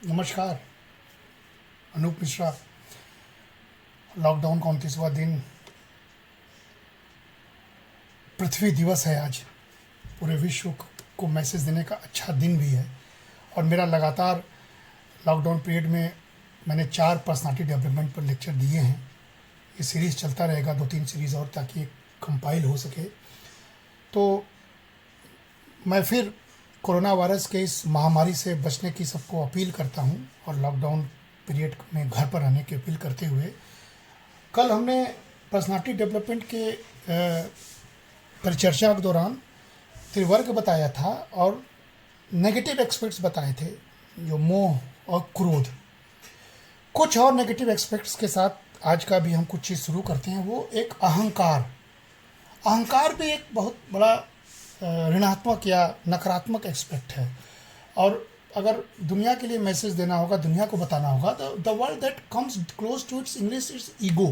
नमस्कार। अनूप मिश्रा। लॉकडाउन का 29वां दिन। पृथ्वी दिवस है आज। पूरे विश्व को मैसेज देने का अच्छा दिन भी है। और मेरा लगातार लॉकडाउन पीरियड में मैंने 4 पर्सनालिटी डेवलपमेंट पर लेक्चर दिए हैं। ये सीरीज़ चलता रहेगा, 2-3 सीरीज़ और, ताकि कंपाइल हो सके। तो मैं फिर कोरोना वायरस के इस महामारी से बचने की सबको अपील करता हूं, और लॉकडाउन पीरियड में घर पर रहने की अपील करते हुए कल हमने पर्सनालिटी डेवलपमेंट के परिचर्चा के दौरान त्रिवर्ग बताया था और नेगेटिव एस्पेक्ट्स बताए थे, जो मोह और क्रोध। कुछ और नेगेटिव एस्पेक्ट्स के साथ आज का भी हम कुछ चीज़ शुरू करते हैं। वो एक अहंकार। अहंकार भी एक बहुत बड़ा ऋणात्मक या नकारात्मक एस्पेक्ट है। और अगर दुनिया के लिए मैसेज देना होगा, दुनिया को बताना होगा, तो the word that comes close to its English its ego.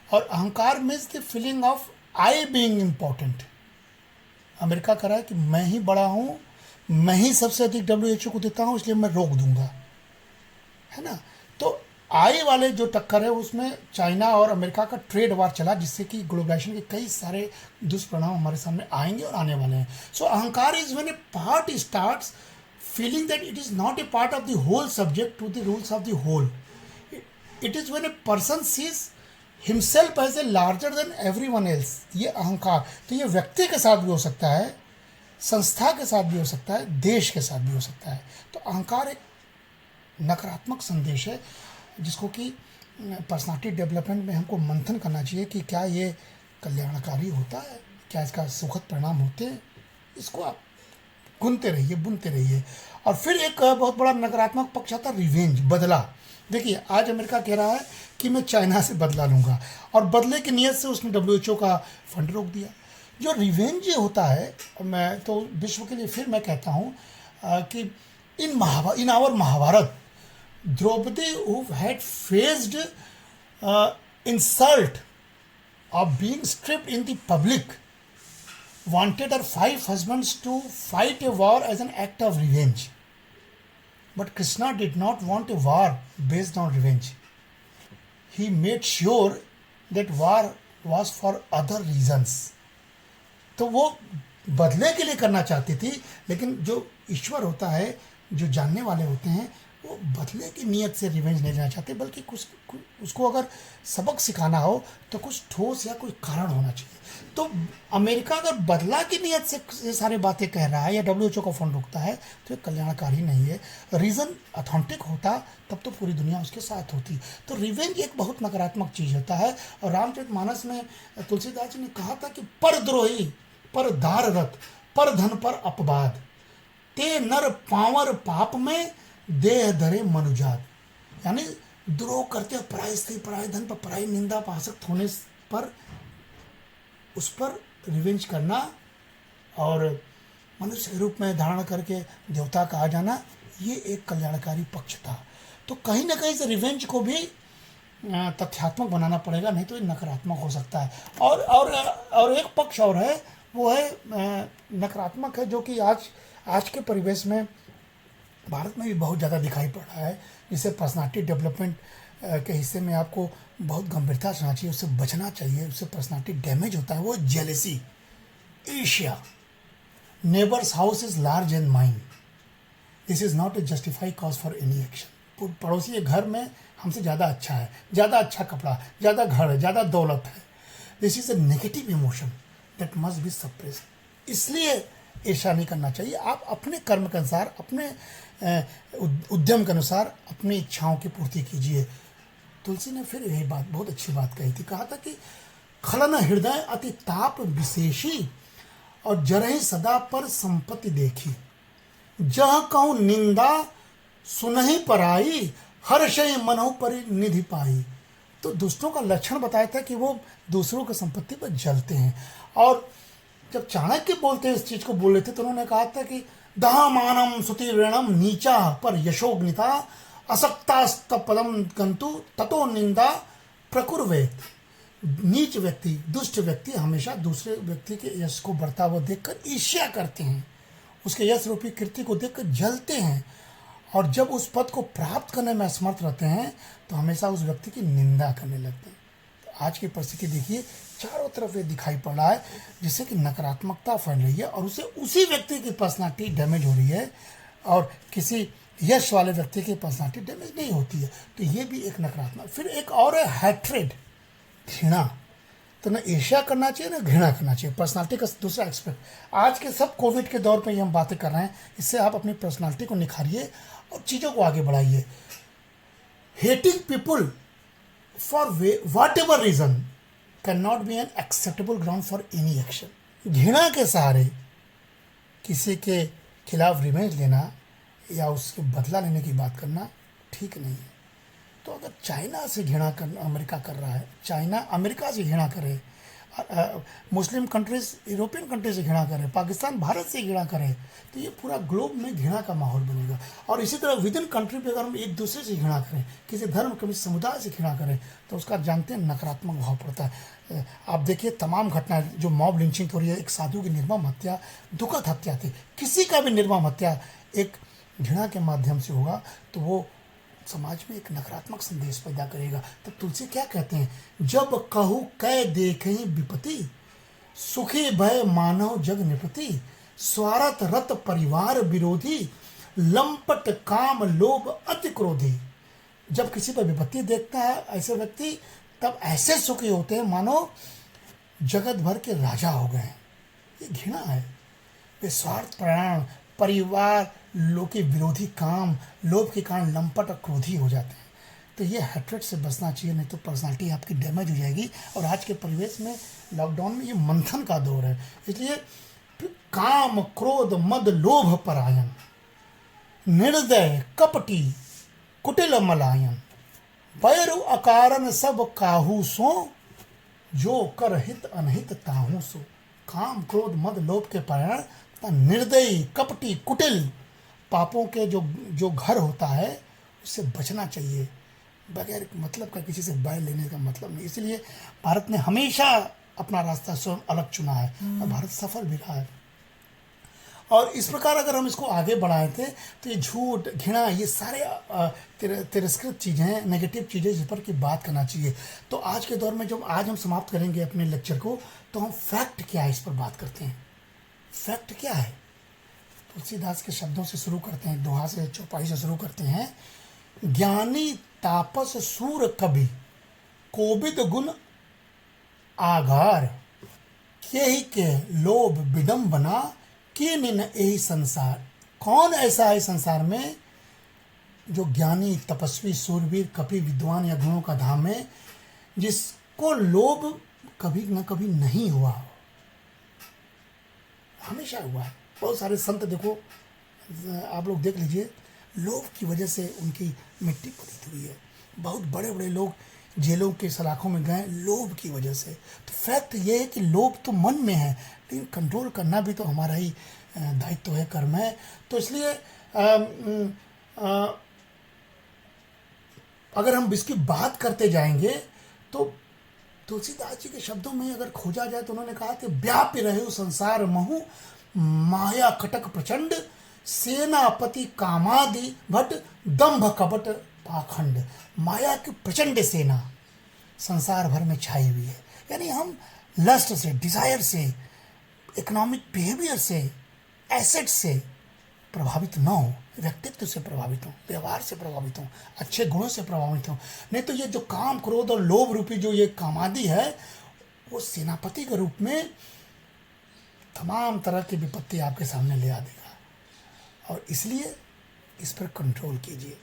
और अहंकार means the feeling of I being important. America कह रहा है कि मैं ही बड़ा हूँ, मैं ही सबसे अधिक WHO को देता हूँ, इसलिए मैं रोक दूंगा, है ना। तो आई वाले जो टक्कर है उसमें चाइना और अमेरिका का ट्रेड वार चला, जिससे कि ग्लोबलाइजेशन के कई सारे दुष्परिणाम हमारे सामने आएंगे और आने वाले हैं। सो अहंकार is when A part starts feeling that it is not a part of the whole subject to the rules of the whole. It is when a person sees himself as a larger than everyone else. ये अहंकार। तो ये व्यक्ति के साथ भी हो सकता है, संस्था के साथ भी हो सकता है, देश के साथ भी हो सकता है। तो अहंकार एक नकारात्मक संदेश है, जिसको कि पर्सनालिटी डेवलपमेंट में हमको मंथन करना चाहिए कि क्या ये कल्याणकारी होता है, क्या इसका सुखद परिणाम होते हैं। इसको आप गुनते रहिए, बुनते रहिए। और फिर एक बहुत बड़ा नकारात्मक पक्ष आता है रिवेंज, बदला। देखिए, आज अमेरिका कह रहा है कि मैं चाइना से बदला लूँगा, और बदले की नीयत से उसने WHO का फंड रोक दिया। जो रिवेंज होता है, मैं तो विश्व के लिए फिर मैं कहता हूँ कि in our Mahabharata, Draupadi who had faced insult of being stripped in the public wanted her 5 husbands to fight a war as an act of revenge. But Krishna did not want a war based on revenge. He made sure that war was for other reasons. तो वो बदले के लिए करना चाहती थी, लेकिन जो ईश्वर होता है, जो जानने वाले होते हैं, वो बदले की नीयत से रिवेंज नहीं लेना चाहते, बल्कि कुछ उसको अगर सबक सिखाना हो तो कुछ ठोस या कोई कारण होना चाहिए। तो अमेरिका अगर बदला की नीयत से ये सारी बातें कह रहा है या WHO का फंड रोकता है, तो ये कल्याणकारी नहीं है। रीज़न ऑथेंटिक होता तब तो पूरी दुनिया उसके साथ होती। तो रिवेंज एक बहुत नकारात्मक चीज़ होता है। और रामचरितमानस में तुलसीदास जी ने कहा था कि परद्रोही, पर दार रथ, पर धन पर अपवाद, ते नर पावर पाप में देह धरे मनुजात। यानी द्रोह करते हो पराय स्त्री, पराय धन पर, पराय निंदा पर आसक्त होने पर उस पर रिवेंज करना, और मनुष्य के रूप में धारण करके देवता का आ जाना, ये एक कल्याणकारी पक्ष था। तो कहीं ना कहीं से रिवेंज को भी तथ्यात्मक बनाना पड़ेगा, नहीं तो ये नकारात्मक हो सकता है। और एक पक्ष और है, वो है नकारात्मक है, जो कि आज के परिवेश में भारत में भी बहुत ज़्यादा दिखाई पड़ रहा है, जिसे पर्सनालिटी डेवलपमेंट के हिस्से में आपको बहुत गंभीरता से होना चाहिए, उससे बचना चाहिए। उससे पर्सनालिटी डैमेज होता है। वो जेलेसी, ईर्ष्या। Neighbours house is large and mine, this is not a justify cause for any action. पड़ोसी के घर में हमसे ज़्यादा अच्छा है, ज़्यादा अच्छा कपड़ा, ज़्यादा घर है, ज़्यादा दौलत है, this is a negative emotion that must be suppress. इसलिए ईर्ष्या नहीं करना चाहिए। आप अपने कर्म के अनुसार, अपने उद्यम के अनुसार अपनी इच्छाओं की पूर्ति कीजिए। तुलसी ने फिर यही बात, बहुत अच्छी बात कही थी। कहा था कि खलन हृदय अति ताप विशेषी, और जरहि सदा पर संपत्ति देखी, जह कहूँ निंदा सुनहि पराई, हर्षय मनहु पर निधि पाई। तो दूसरों का लक्षण बताया था कि वो दूसरों की संपत्ति पर जलते हैं। और जब चाणक्य बोलते हैं, इस चीज को बोल रहे थे, तो उन्होंने कहा था कि दहामानम सुतिरणम नीचा पर यशोग्निता, असक्तास्तपदम कंतु ततो निंदा प्रकुर्वेत। नीच व्यक्ति, दुष्ट व्यक्ति हमेशा दूसरे व्यक्ति के यश को बढ़ता हुआ देखकर ईर्ष्या करते हैं, उसके यश रूपी कृति को देखकर जलते हैं, और जब उस पद को प्राप्त करने में असमर्थ रहते हैं तो हमेशा उस व्यक्ति की निंदा करने लगते हैं। तो आज की परिस्थिति देखिए, चारों तरफ ये दिखाई पड़ रहा है जिससे कि नकारात्मकता फैल रही है और उससे उसी व्यक्ति की पर्सनालिटी डैमेज हो रही है और किसी यश वाले व्यक्ति की पर्सनालिटी डैमेज नहीं होती है। तो ये भी एक नकारात्मक। फिर एक और है हैट्रेड, घृणा। तो ना ईर्ष्या करना चाहिए ना घृणा करना चाहिए, पर्सनालिटी का दूसरा एक्सपेक्ट। आज के सब कोविड के दौर पे ये हम बातें कर रहे हैं, इससे आप अपनी पर्सनालिटी को निखारिए और चीज़ों को आगे बढ़ाइए। Hating people for whatever reason can not be an acceptable ground for any action. घृणा के सहारे किसी के खिलाफ रिवेंज लेना या उसके बदला लेने की बात करना ठीक नहीं है। तो अगर चाइना से घृणा कर अमेरिका कर रहा है, चाइना अमेरिका से घृणा करे, मुस्लिम कंट्रीज यूरोपियन कंट्री से घृणा करे, पाकिस्तान भारत से घृणा करे, तो ये पूरा ग्लोब में घृणा का माहौल बनेगा। और इसी तरह विद इन कंट्री पे अगर हम एक दूसरे से घृणा करें, किसी धर्म किसी समुदाय से घृणा करें, तो उसका जानते हैं नकारात्मक भाव पड़ता है। आप देखिए तमाम घटनाएं जो मॉब लिंचिंग हो रही है, एक साधु की निर्मम हत्या दुखद हत्या थी। किसी का भी निर्मम हत्या एक घृणा के माध्यम से होगा तो वो समाज में एक नकारात्मक संदेश पैदा करेगा। तब तुलसी क्या कहते हैं, जब कहू कै देखें विपत्ति, सुखी भय मानव जग निपति, स्वार्थ रत परिवार विरोधी, लंपट काम लोभ अति क्रोधी। जब किसी पर विपत्ति देखता है ऐसे व्यक्ति, तब ऐसे सुखी होते हैं मानो जगत भर के राजा हो गए हैं। ये घृणा है। वे स्वार्थ प्राण परिवार लोग के विरोधी काम लोभ के कारण लंपट और क्रोधी हो जाते हैं। तो ये हैट्रेड से बचना चाहिए, नहीं तो पर्सनालिटी आपकी डैमेज हो जाएगी। और आज के परिवेश में लॉकडाउन में ये मंथन का दौर है, इसलिए काम क्रोध मद लोभ परायण, निर्दय कपटी कुटिल मलायन, बैरु अकारण सब काहू सो, जो कर हित अनहित ताहू सो। काम क्रोध मद लोभ के परायण, निर्दयी कपटी कुटिल पापों के जो घर होता है उससे बचना चाहिए। बगैर मतलब का किसी से बैर लेने का मतलब नहीं। इसलिए भारत ने हमेशा अपना रास्ता स्वयं अलग चुना है और भारत सफल भी रहा है। और इस प्रकार अगर हम इसको आगे बढ़ाए थे तो ये झूठ घृणा ये सारे तिरस्कृत चीज़ें हैं, नेगेटिव चीज़ें जिस पर की बात करना चाहिए। तो आज के दौर में जब आज हम समाप्त करेंगे अपने लेक्चर को, तो हम फैक्ट क्या है इस पर बात करते हैं। फैक्ट क्या है, तुलसीदास के शब्दों से शुरू करते हैं, दोहा से चौपाई से शुरू करते हैं। ज्ञानी तापस सूर कवि, कोविद गुण आगार, के ही के लोभ विडम्बना, के निन यही संसार। कौन ऐसा है संसार में जो ज्ञानी तपस्वी सूरवीर कवि विद्वान या गुणों का धाम है, जिसको लोभ कभी न कभी नहीं हुआ, हमेशा हुआ है। बहुत सारे संत देखो, आप लोग देख लीजिए, लोभ की वजह से उनकी मिट्टी पलीत हुई है। बहुत बड़े बड़े लोग जेलों के सलाखों में गए लोभ की वजह से। तो फैक्ट ये है कि लोभ तो मन में है, लेकिन कंट्रोल करना भी तो हमारा ही दायित्व है, कर्म है। तो इसलिए अगर हम इसकी बात करते जाएंगे तो तुलसीदास जी के शब्दों में अगर खोजा जाए तो उन्होंने कहा कि व्यापी रहे संसार महु, माया कटक प्रचंड, सेनापति कामादि भट, दंभ कपट पाखंड। माया की प्रचंड सेना संसार भर में छाई हुई है। यानी हम लस्ट से, डिजायर से, इकोनॉमिक बिहेवियर से, एसेट से प्रभावित न हो, व्यक्तित्व से प्रभावित हो, व्यवहार से प्रभावित हो, अच्छे गुणों से प्रभावित हो। नहीं तो ये जो काम क्रोध और लोभ रूपी जो ये कामादि है, वो सेनापति के रूप में तमाम तरह की विपत्ति आपके सामने ले आ देगा। और इसलिए इस पर कंट्रोल कीजिए।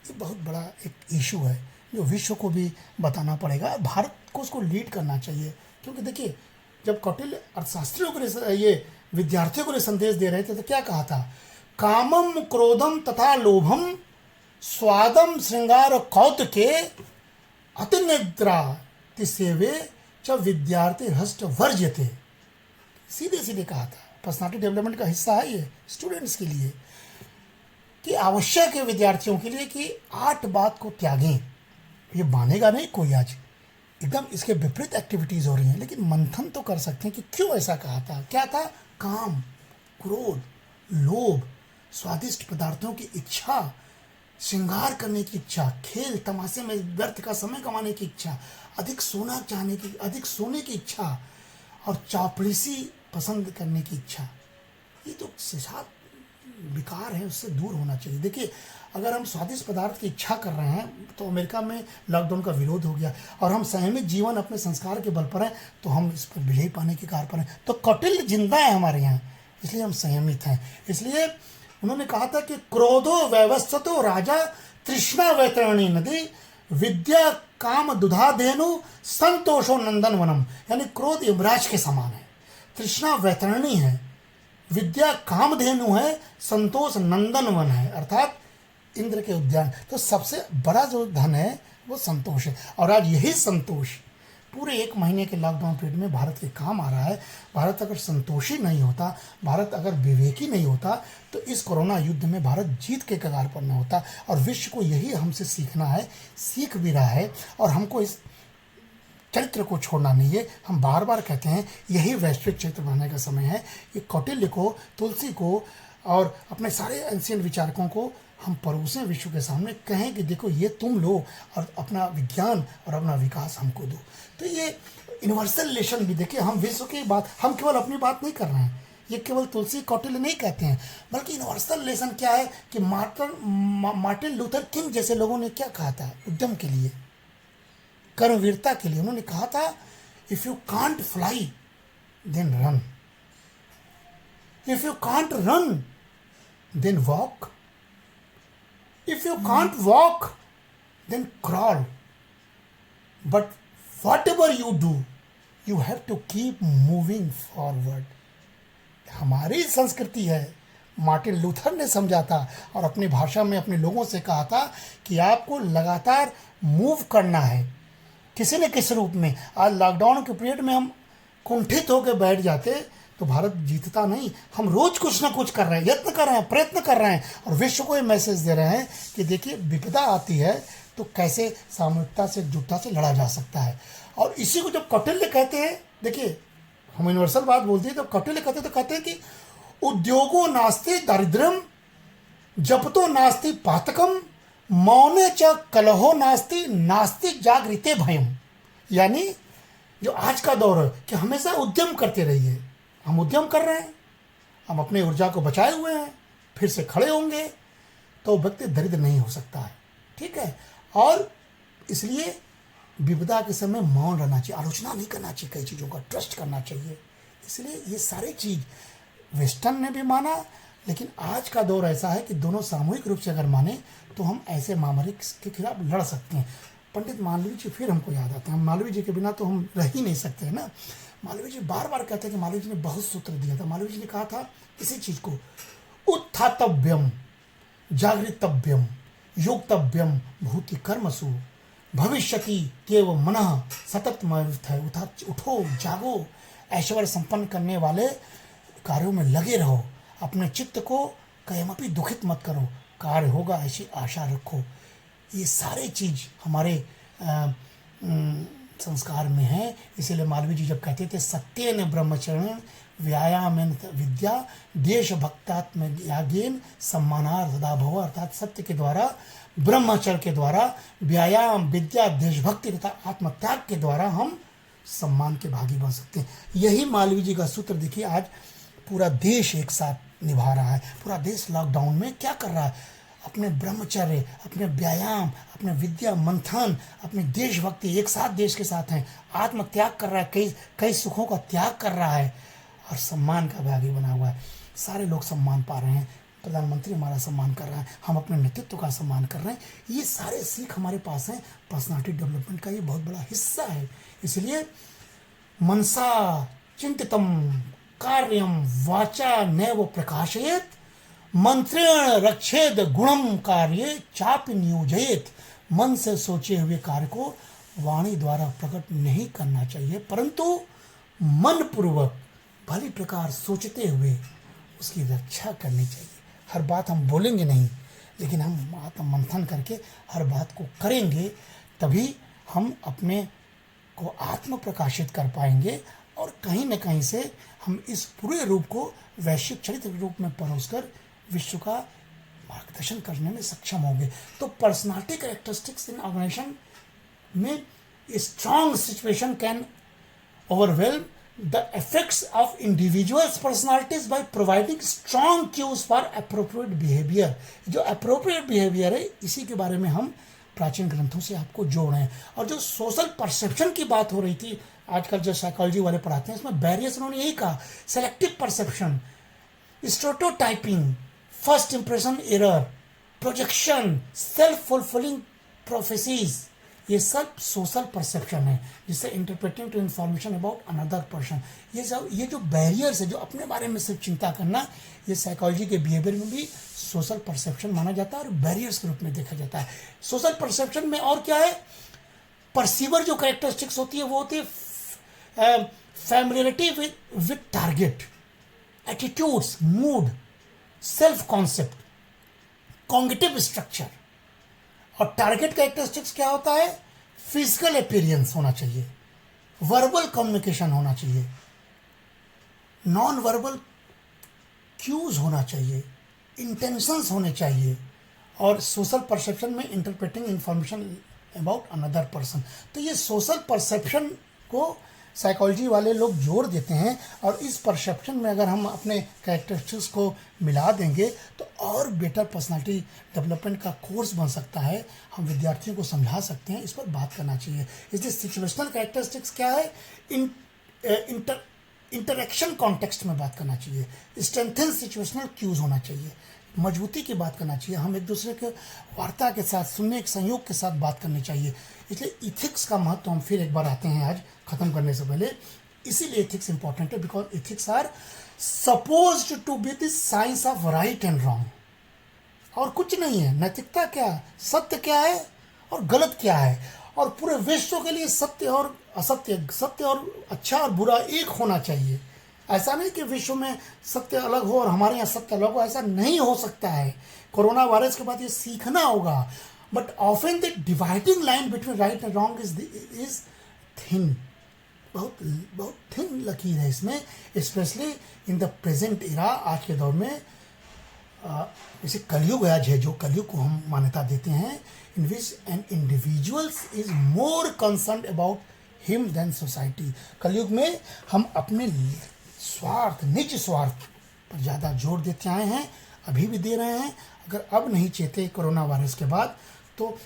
ये बहुत बड़ा एक इशू है जो विश्व को भी बताना पड़ेगा, भारत को उसको लीड करना चाहिए। क्योंकि देखिए, जब कौटिल्य अर्थशास्त्रियों को ये विद्यार्थियों को संदेश दे रहे थे तो क्या कहा था, कामम क्रोधम तथा लोभम स्वादम श्रृंगार कौतुके अतिनिद्रा तिसेवे च विद्यार्थी हष्ट वर्ज्यते। सीधे सीधे कहा था। पर्सनालिटी डेवलपमेंट का हिस्सा है ये स्टूडेंट्स के लिए, कि आवश्यक है विद्यार्थियों के लिए कि 8 बात को त्यागें। ये मानेगा नहीं कोई, आज एकदम इसके विपरीत एक्टिविटीज़ हो रही हैं, लेकिन मंथन तो कर सकते हैं कि क्यों ऐसा कहा था। क्या था, काम क्रोध लोभ स्वादिष्ट पदार्थों की इच्छा, श्रृंगार करने की इच्छा, खेल तमाशे में व्यर्थ का समय कमाने की इच्छा, अधिक सोने की इच्छा और चापलूसी पसंद करने की इच्छा, ये तो सिद्धांत विकार है, उससे दूर होना चाहिए। देखिए, अगर हम स्वादिष्ट पदार्थ की इच्छा कर रहे हैं तो अमेरिका में लॉकडाउन का विरोध हो गया, और हम संयमित जीवन अपने संस्कार के बल पर हैं तो हम इस पर विजयी पाने की कार पर हैं। तो कौटिल्य जिंदा है हमारे यहाँ, इसलिए हम संयमित हैं। इसलिए उन्होंने कहा था कि क्रोधो व्यवस्थितो राजा तृष्णा वैतरणी नदी विद्या काम दुधा धेनु संतोषो नंदन वनम, यानी क्रोध यमराज के समान है, तृष्णा वैतरणी है, विद्या कामधेनु है, संतोष नंदन वन है, अर्थात इंद्र के उद्यान। तो सबसे बड़ा जो धन है वो संतोष है, और आज यही संतोष पूरे 1 महीने के लॉकडाउन पीरियड में भारत के काम आ रहा है। भारत अगर संतोषी नहीं होता, भारत अगर विवेकी नहीं होता, तो इस कोरोना युद्ध में भारत जीत के कगार पर न होता। और विश्व को यही हमसे सीखना है, सीख भी रहा है, और हमको इस चरित्र को छोड़ना नहीं है। हम बार बार कहते हैं यही वैश्विक चरित्र बनाने का समय है। ये कौटिल्य को, तुलसी को और अपने सारे एंशिएंट विचारकों को हम परोसें विश्व के सामने, कहें कि देखो ये तुम लो और अपना विज्ञान और अपना विकास हमको दो। तो ये यूनिवर्सल लेसन भी देखिए, हम विश्व की बात, हम केवल अपनी बात नहीं कर रहे हैं, ये केवल तुलसी कौटिल्य नहीं कहते हैं, बल्कि यूनिवर्सल लेसन क्या है कि मार्टिन लूथर किंग जैसे लोगों ने क्या कहा था उद्यम के लिए, कर्मवीरता के लिए। उन्होंने कहा था if you can't fly then run, if you can't run then walk, if you can't walk then crawl, but whatever you do you have to keep moving forward. हमारी संस्कृति है, मार्टिन लूथर ने समझा था और अपनी भाषा में अपने लोगों से कहा था कि आपको लगातार मूव करना है किसी न किसी रूप में। आज लॉकडाउन के पीरियड में हम कुंठित होकर बैठ जाते तो भारत जीतता नहीं। हम रोज कुछ ना कुछ कर रहे हैं, यत्न कर रहे हैं, प्रयत्न कर रहे हैं, और विश्व को ये मैसेज दे रहे हैं कि देखिए विपदा आती है तो कैसे सामूहिकता से, एकजुटता से लड़ा जा सकता है। और इसी को जब कौटिल्य कहते हैं, देखिए हम यूनिवर्सल बात बोलते हैं, तो कौटिल्य कहते हैं कि उद्योगो नास्ति दारिद्र्यम, जपतो नास्ति पातकम, मौने च कलहो नास्ति, नास्ति जागृते भयम। यानी जो आज का दौर है कि हमेशा उद्यम करते रहिए। हम उद्यम कर रहे हैं, हम अपनी ऊर्जा को बचाए हुए हैं, फिर से खड़े होंगे तो व्यक्ति दरिद्र नहीं हो सकता है, ठीक है। और इसलिए विपदा के समय मौन रहना चाहिए, आलोचना नहीं करना चाहिए, कई चीज़ों का ट्रस्ट करना चाहिए। इसलिए ये सारी चीज़ वेस्टर्न ने भी माना, लेकिन आज का दौर ऐसा है कि दोनों सामूहिक रूप से अगर माने तो हम ऐसे महामारी के खिलाफ लड़ सकते हैं। पंडित मालवीय जी फिर हमको याद आते हैं, मालवीय जी के बिना तो हम रह ही नहीं सकते हैं ना। मालवीय जी बार बार कहते हैं कि मालवीय जी ने बहुत सूत्र दिया था। मालवीय जी ने कहा था इसी चीज़ को, उत्थातव्यम जागृतव्यम योक्तव्यम भूति कर्मसु भविष्यति केव मनः सतत उठो जागो, ऐश्वर्य संपन्न करने वाले कार्यों में लगे रहो, अपने चित्त को कयमपि दुखित मत करो, कार्य होगा ऐसी आशा रखो। ये सारे चीज़ हमारे संस्कार में है। इसीलिए मालवीय जी जब कहते थे सत्येन ब्रह्मचर्य व्यायाम विद्या देश भक्तात्म यागेन सम्मानार्थ सदा भव, अर्थात सत्य के द्वारा, ब्रह्मचर्य के द्वारा, व्यायाम विद्या देशभक्ति तथा आत्मत्याग के द्वारा हम सम्मान के भागी बन सकते हैं। यही मालवीय जी का सूत्र देखिए आज पूरा देश एक साथ निभा रहा है। पूरा देश लॉकडाउन में क्या कर रहा है, अपने ब्रह्मचर्य, अपने व्यायाम, अपने विद्या मंथन, अपनी देशभक्ति एक साथ देश के साथ हैं, आत्म त्याग कर रहा है, कई सुखों का त्याग कर रहा है और सम्मान का भागी बना हुआ है। सारे लोग सम्मान पा रहे हैं, प्रधानमंत्री हमारा सम्मान कर रहा है, हम अपने नेतृत्व का सम्मान कर रहे हैं। ये सारे सीख हमारे पास हैं। पर्सनालिटी डेवलपमेंट का ये बहुत बड़ा हिस्सा है। इसलिए मनसा चिंतितम कार्यम वाचा नैव प्रकाशयेत, मंत्रेण रक्षेद गुणम कार्य चापि नियोजयेत। मन से सोचे हुए कार्य को वाणी द्वारा प्रकट नहीं करना चाहिए, परंतु मन पूर्वक भली प्रकार सोचते हुए उसकी रक्षा करनी चाहिए। हर बात हम बोलेंगे नहीं, लेकिन हम आत्म मंथन करके हर बात को करेंगे, तभी हम अपने को आत्म प्रकाशित कर पाएंगे और कहीं न कहीं से हम इस पूरे रूप को वैश्विक चरित्र रूप में परोसकर विश्व का मार्गदर्शन करने में सक्षम होंगे। तो पर्सनालिटी कैरेक्टरिस्टिक्स इन ऑर्गेनाइजेशन में strong situation can overwhelm the effects of individuals' personalities by providing strong cues for appropriate behavior। जो appropriate behavior है इसी के बारे में हम प्राचीन ग्रंथों से आपको जोड़ रहे हैं। और जो सोशल परसेप्शन की बात हो रही थी, आजकल जो साइकोलॉजी वाले पढ़ाते हैं, इसमें बैरियर्स उन्होंने यही कहा, selective perception, stereotyping, first impression error, projection, self fulfilling prophecies, ये सब सोशल परसेप्शन है, जिससे interpreting to information about another person. ये जो बैरियर्स है, जो अपने बारे में सिर्फ चिंता करना, ये साइकोलॉजी के बिहेवियर में भी सोशल परसेप्शन माना जाता है और बैरियर्स के रूप में देखा जाता है। सोशल परसेप्शन में और क्या है, परसीवर जो कैरेक्टरिस्टिक्स होती है वो होती है familiarity with target, attitudes, mood, self concept, cognitive structure. और टारगेट कैरेक्टरिस्टिक्स क्या होता है, फिजिकल अपीयरेंस होना चाहिए, वर्बल कम्युनिकेशन होना चाहिए, नॉन वर्बल क्यूज होना चाहिए, इंटेंशंस होने चाहिए, और सोशल परसेप्शन में interpreting information about another person. तो ये सोशल परसेप्शन को साइकोलॉजी वाले लोग जोड़ देते हैं, और इस परसेप्शन में अगर हम अपने कैरेक्टरिस्टिक्स को मिला देंगे तो और बेटर पर्सनालिटी डेवलपमेंट का कोर्स बन सकता है। हम विद्यार्थियों को समझा सकते हैं, इस पर बात करना चाहिए। इसलिए सिचुएशनल कैरेक्टरिस्टिक्स क्या है, इंटरेक्शन कॉन्टेक्स्ट में बात करना चाहिए, स्ट्रेंथन सिचुएशनल क्यूज होना चाहिए, मजबूती की बात करना चाहिए, हम एक दूसरे के वार्ता के साथ, सुनने के संयोग के साथ बात करनी चाहिए। इसलिए इथिक्स का महत्व हम फिर एक बार आते हैं आज ख़त्म करने से पहले। इसीलिए एथिक्स इंपॉर्टेंट है, because ethics are supposed to be the science of right and wrong. और कुछ नहीं है, नैतिकता क्या है, सत्य क्या है और गलत क्या है, और पूरे विश्व के लिए सत्य और असत्य, सत्य और अच्छा और बुरा एक होना चाहिए। ऐसा नहीं कि विश्व में सत्य अलग हो और हमारे यहाँ सत्य अलग हो, ऐसा नहीं हो सकता है। कोरोना वायरस के बाद ये सीखना होगा। But often the dividing line between right and wrong is thin, बहुत बहुत थिन लकीर है इसमें, स्पेशली इन द प्रेजेंट इरा। आज के दौर में जैसे कलयुग आज है, जो कलयुग को हम मान्यता देते हैं, in which an individuals is more concern about him than society. कलयुग में हम अपने स्वार्थ, निज स्वार्थ पर ज़्यादा जोर देते आए हैं, अभी भी दे रहे हैं। अगर अब नहीं चेते कोरोना वायरस के बाद, तो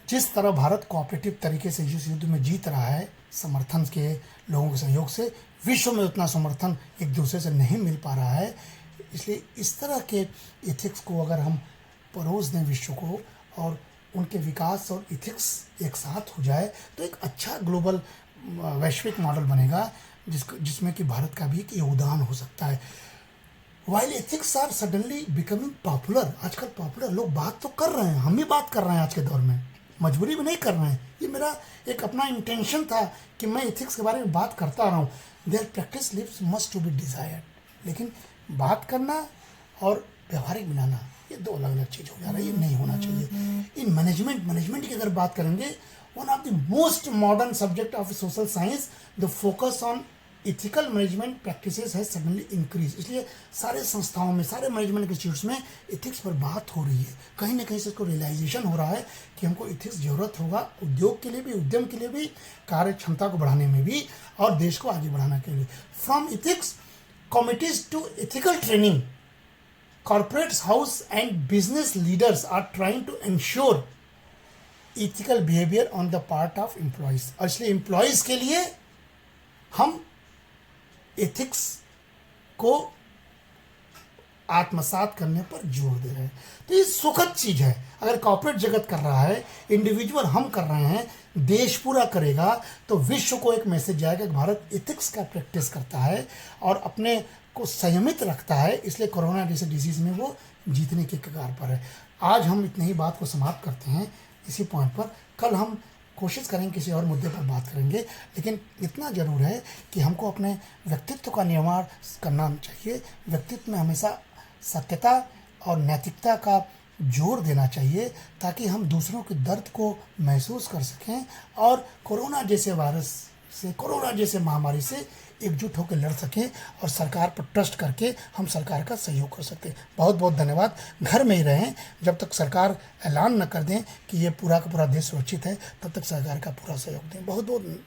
जिस तरह भारत कोऑपरेटिव तरीके से इस युद्ध में जीत रहा है, समर्थन के लोगों के सहयोग से, विश्व में उतना समर्थन एक दूसरे से नहीं मिल पा रहा है। इसलिए इस तरह के एथिक्स को अगर हम परोस दें विश्व को, और उनके विकास और एथिक्स एक साथ हो जाए, तो एक अच्छा ग्लोबल वैश्विक मॉडल बनेगा, जिसमें कि भारत का भी एक योगदान हो सकता है। While ethics are suddenly becoming popular, आजकल पॉपुलर, लोग बात तो कर रहे हैं, हम भी बात कर रहे हैं आज के दौर में, मजबूरी में नहीं कर रहे हैं। ये मेरा एक अपना इंटेंशन था कि मैं एथिक्स के बारे में बात करता रहा हूँ। Their practice lives must to be desired. लेकिन बात करना और व्यवहारिक बनाना, ये दो अलग अलग चीज़ हो जा रहा है, ये नहीं होना चाहिए। इन मैनेजमेंट की अगर बात करेंगे, one of the most modern subject of social science, the focus on ethical management practices है सडनली इंक्रीज। इसलिए सारे संस्थाओं में, सारे मैनेजमेंट इंस्टीट्यूट्स में एथिक्स पर बात हो रही है। कहीं ना कहीं से इसको रियलाइजेशन हो रहा है कि हमको एथिक्स ज़रूरत होगा, उद्योग के लिए भी, उद्यम के लिए भी, कार्य क्षमता को बढ़ाने में भी, और देश को आगे बढ़ाने के लिए। From ethics committees to ethical training, corporates, house and business leaders are trying to ensure ethical behavior on the part of employees। और इसलिए एम्प्लॉयज के लिए हम एथिक्स को आत्मसात करने पर जोर दे रहे हैं। तो ये सुखद चीज है। अगर कॉर्पोरेट जगत कर रहा है, इंडिविजुअल हम कर रहे हैं, देश पूरा करेगा, तो विश्व को एक मैसेज जाएगा कि भारत एथिक्स का प्रैक्टिस करता है और अपने को संयमित रखता है। इसलिए कोरोना जैसे डिजीज में वो जीतने के कगार पर है। आज हम इतनी ही बात को समाप्त करते हैं इसी पॉइंट पर। कल हम कोशिश करेंगे किसी और मुद्दे पर बात करेंगे, लेकिन इतना ज़रूर है कि हमको अपने व्यक्तित्व का निर्माण करना चाहिए। व्यक्तित्व में हमेशा सत्यता और नैतिकता का जोर देना चाहिए, ताकि हम दूसरों के दर्द को महसूस कर सकें और कोरोना जैसे वायरस से, कोरोना जैसे महामारी से एकजुट होकर लड़ सकें और सरकार पर ट्रस्ट करके हम सरकार का सहयोग कर सकते हैं। बहुत बहुत धन्यवाद। घर में ही रहें, जब तक सरकार ऐलान न कर दें कि ये पूरा का पूरा देश सुरक्षित है, तब तक सरकार का पूरा सहयोग दें। बहुत बहुत